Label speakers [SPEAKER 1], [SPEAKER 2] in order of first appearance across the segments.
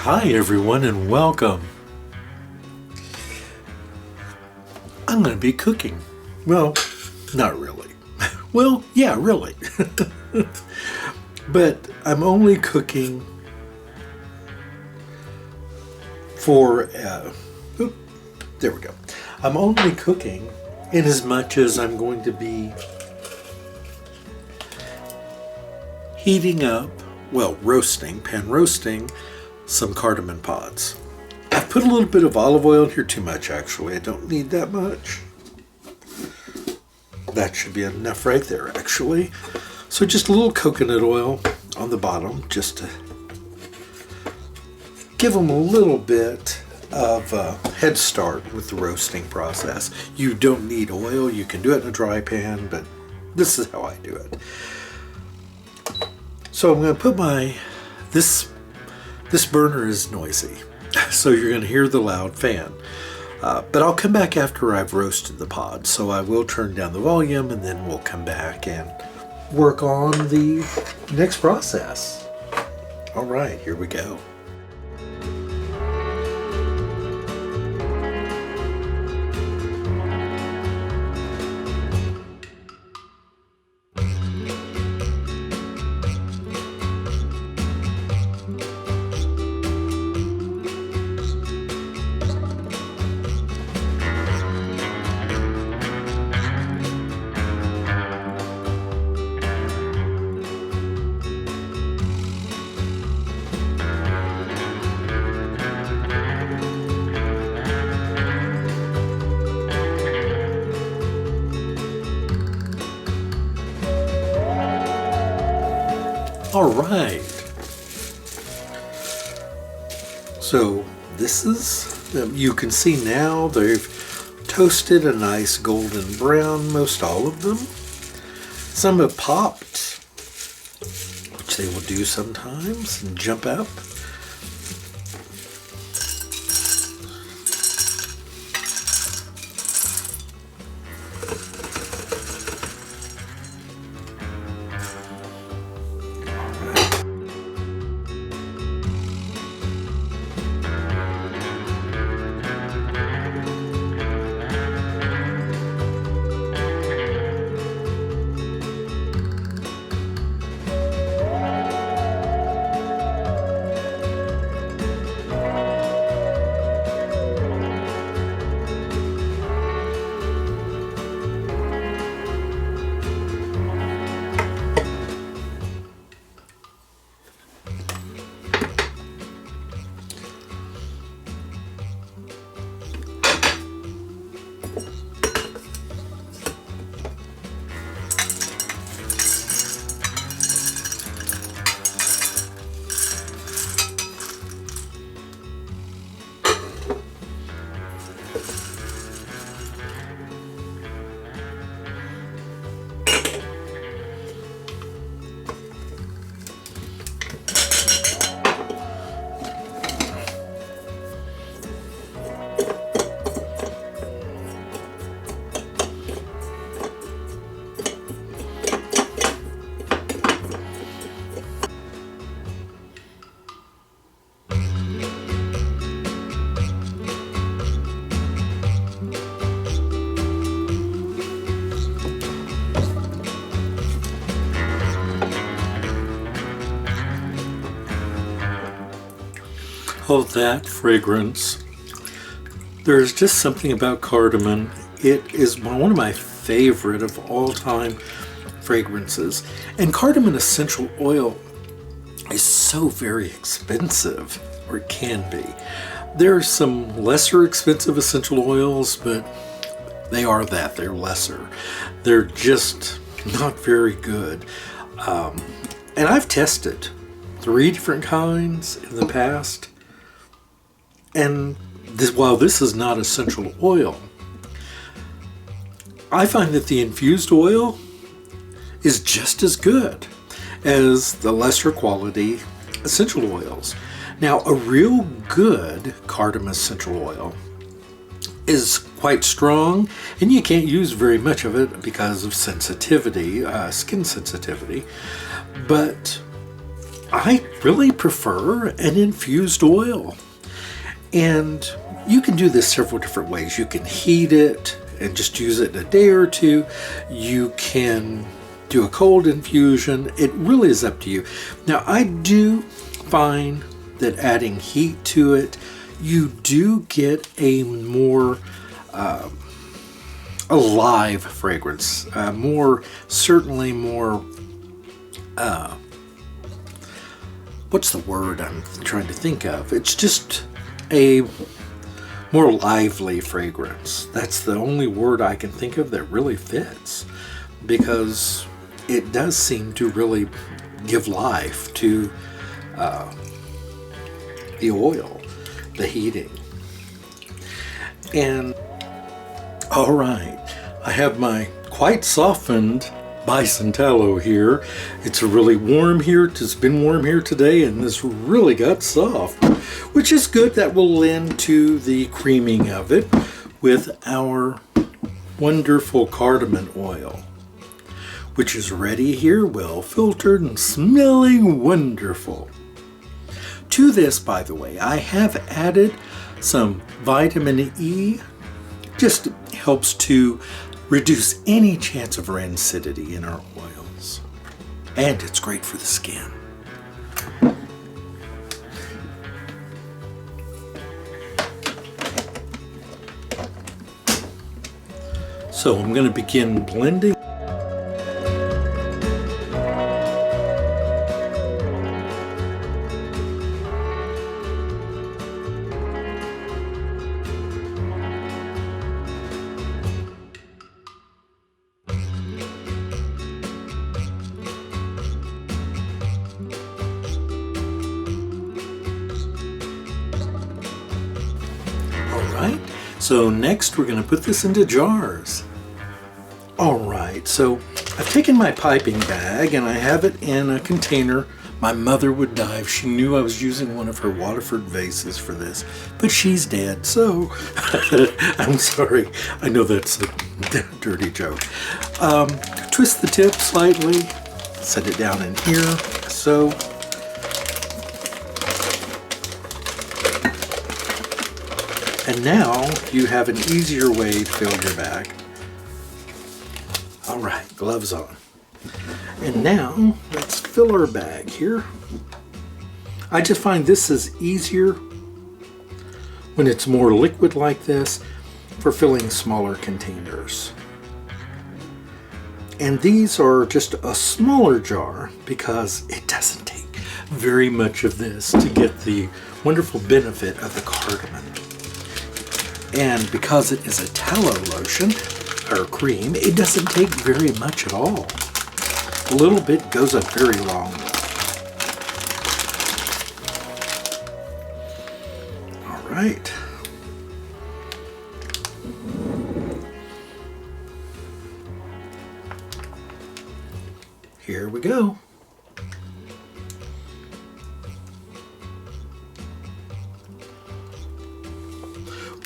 [SPEAKER 1] Hi everyone and welcome. I'm going to be cooking. Well, not really. Well, yeah, really. But I'm only cooking for, there we go. I'm only cooking in as much as I'm going to be heating up, roasting, pan roasting some cardamom pods. I've put a little bit of olive oil in here, too much actually. I don't need that much. That should be enough right there actually. So just a little coconut oil on the bottom just to give them a little bit of a head start with the roasting process. You don't need oil, you can do it in a dry pan, but this is how I do it. So I'm going to put this burner is noisy, so you're going to hear the loud fan. But I'll come back after I've roasted the pod, so I will turn down the volume and then we'll come back and work on the next process. All right, here we go. All right, so this is, you can see now they've toasted a nice golden brown, most all of them. Some have popped, which they will do sometimes, and jump up. Oh, that fragrance. There's just something about cardamom. It is one of my favorite of all time fragrances. And cardamom essential oil is so very expensive, or it can be. There are some lesser expensive essential oils, but they're lesser. They're just not very good. And I've tested 3 different kinds in the past. And while this is not essential oil, I find that the infused oil is just as good as the lesser quality essential oils. Now, a real good cardamom essential oil is quite strong, and you can't use very much of it because of sensitivity, skin sensitivity. But I really prefer an infused oil. And you can do this several different ways. You can heat it and just use it in a day or two. You can do a cold infusion. It really is up to you. Now, I do find that adding heat to it, you do get a more alive fragrance, certainly more, what's the word I'm trying to think of? It's just a more lively fragrance. That's the only word I can think of that really fits, because it does seem to really give life to the oil, the heating. And all right, I have my quite softened bison tallow here. It's really warm here. It's been warm here today, and this really got soft, which is good. That will lend to the creaming of it with our wonderful cardamom oil, which is ready here, well filtered and smelling wonderful. To this, by the way, I have added some vitamin E. Just helps to reduce any chance of rancidity in our oils. And it's great for the skin. So I'm going to begin blending. So next we're going to put this into jars. Alright, so I've taken my piping bag and I have it in a container. My mother would die if she knew I was using one of her Waterford vases for this, but she's dead, so I'm sorry. I know that's a dirty joke. Twist the tip slightly, set it down in here, so. And now you have an easier way to fill your bag. All right, gloves on. And now let's fill our bag here. I just find this is easier when it's more liquid like this for filling smaller containers. And these are just a smaller jar because it doesn't take very much of this to get the wonderful benefit of the cardamom. And because it is a tallow lotion, or cream, it doesn't take very much at all. A little bit goes a very long way. All right. Here we go.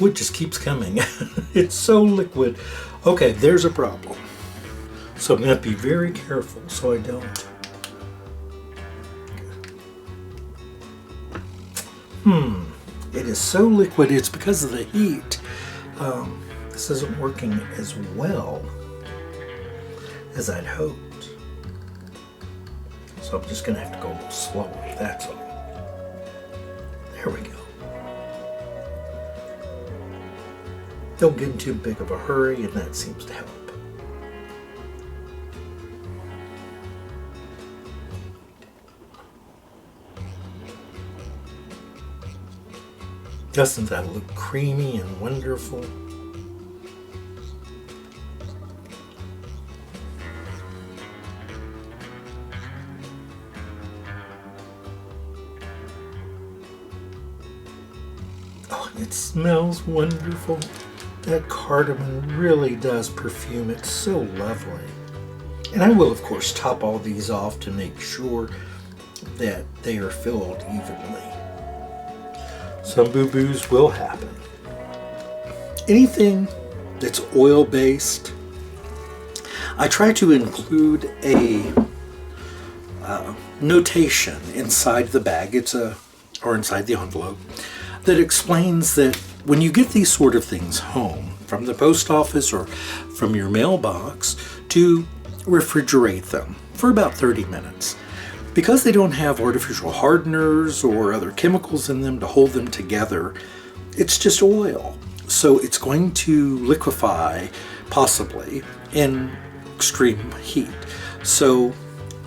[SPEAKER 1] Wood just keeps coming. It's so liquid. Okay, there's a problem. So I'm going to be very careful so I don't. It is so liquid. It's because of the heat. This isn't working as well as I'd hoped. So I'm just going to have to go a little slowly. That's all. There we go. Don't get in too big of a hurry, and that seems to help. Doesn't that look creamy and wonderful? Oh, it smells wonderful. That cardamom really does perfume it so lovely. And I will, of course, top all these off to make sure that they are filled evenly. Some boo-boos will happen. Anything that's oil-based, I try to include a notation inside the bag, or inside the envelope, that explains that when you get these sort of things home from the post office or from your mailbox, to refrigerate them for about 30 minutes. Because they don't have artificial hardeners or other chemicals in them to hold them together, it's just oil. So it's going to liquefy, possibly, in extreme heat. So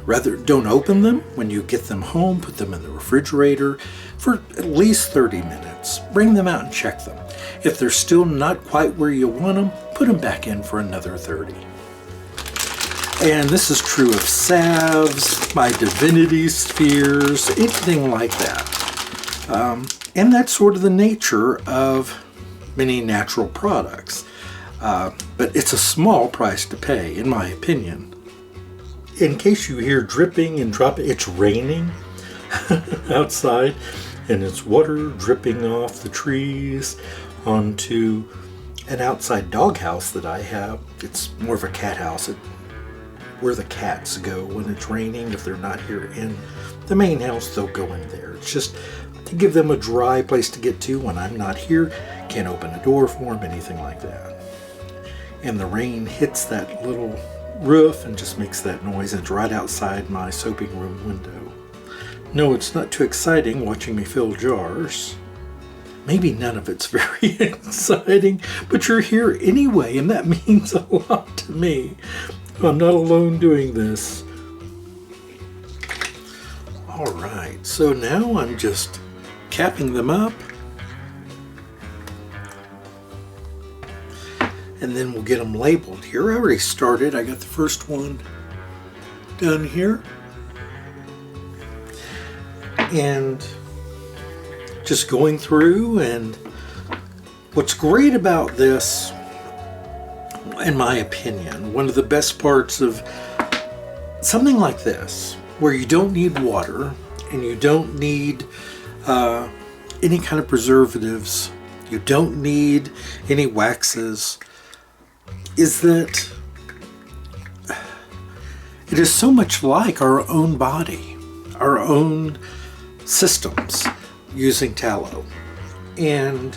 [SPEAKER 1] rather, don't open them when you get them home. Put them in the refrigerator for at least 30 minutes. Bring them out and check them. If they're still not quite where you want them, put them back in for another 30. And this is true of salves, my divinity spheres, anything like that. And that's sort of the nature of many natural products. But it's a small price to pay, in my opinion. In case you hear dripping and dropping, it's raining outside, and it's water dripping off the trees onto an outside doghouse that I have. It's more of a cat house. Where the cats go when it's raining. If they're not here in the main house, they'll go in there. It's just to give them a dry place to get to when I'm not here. Can't open a door for them, anything like that. And the rain hits that little roof and just makes that noise. It's right outside my soaping room window. No, it's not too exciting watching me fill jars. Maybe none of it's very exciting, but you're here anyway, and that means a lot to me. I'm not alone doing this. All right, so now I'm just capping them up. And then we'll get them labeled here. I already started. I got the first one done here. And just going through, and what's great about this, in my opinion, one of the best parts of something like this, where you don't need water and you don't need any kind of preservatives, you don't need any waxes, is that it is so much like our own body, our own systems using tallow. And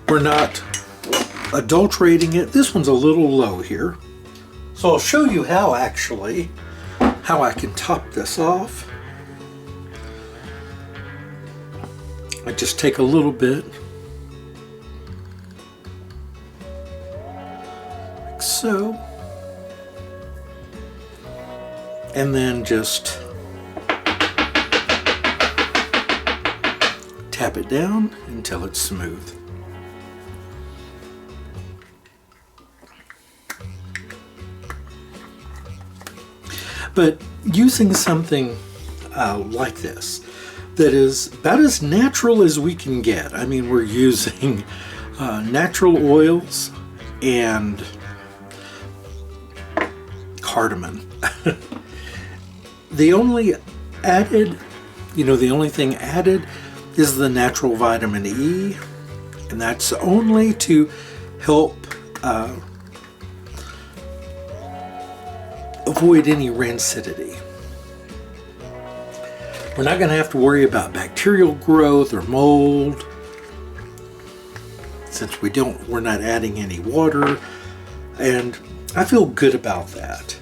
[SPEAKER 1] we're not adulterating it. This one's a little low here. So I'll show you how I can top this off. I just take a little bit, like so, and then just tap it down until it's smooth. But using something like this, that is about as natural as we can get. I mean, we're using natural oils and cardamom. The only thing added is the natural vitamin E, and that's only to help avoid any rancidity. We're not going to have to worry about bacterial growth or mold, since we're not adding any water, and I feel good about that.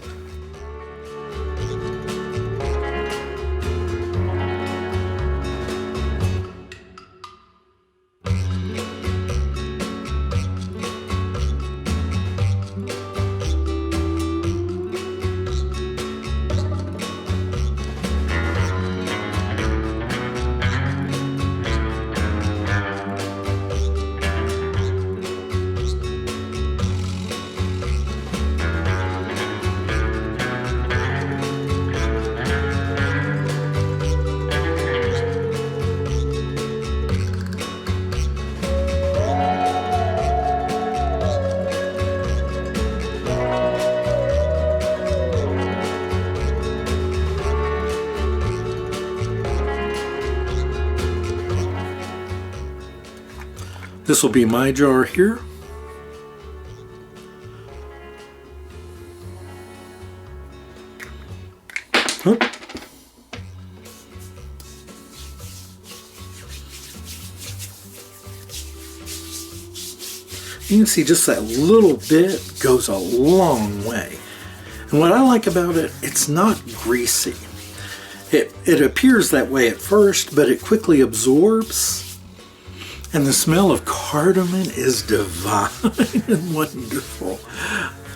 [SPEAKER 1] This will be my jar here. Oop. You can see just that little bit goes a long way. And what I like about it, it's not greasy. It appears that way at first, but it quickly absorbs. And the smell of cardamom is divine and wonderful.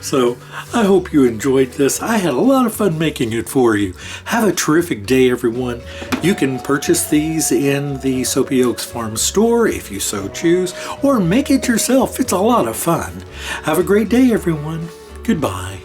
[SPEAKER 1] So I hope you enjoyed this. I had a lot of fun making it for you. Have a terrific day, everyone. You can purchase these in the Soapy Oaks Farm store if you so choose, or make it yourself. It's a lot of fun. Have a great day, everyone. Goodbye.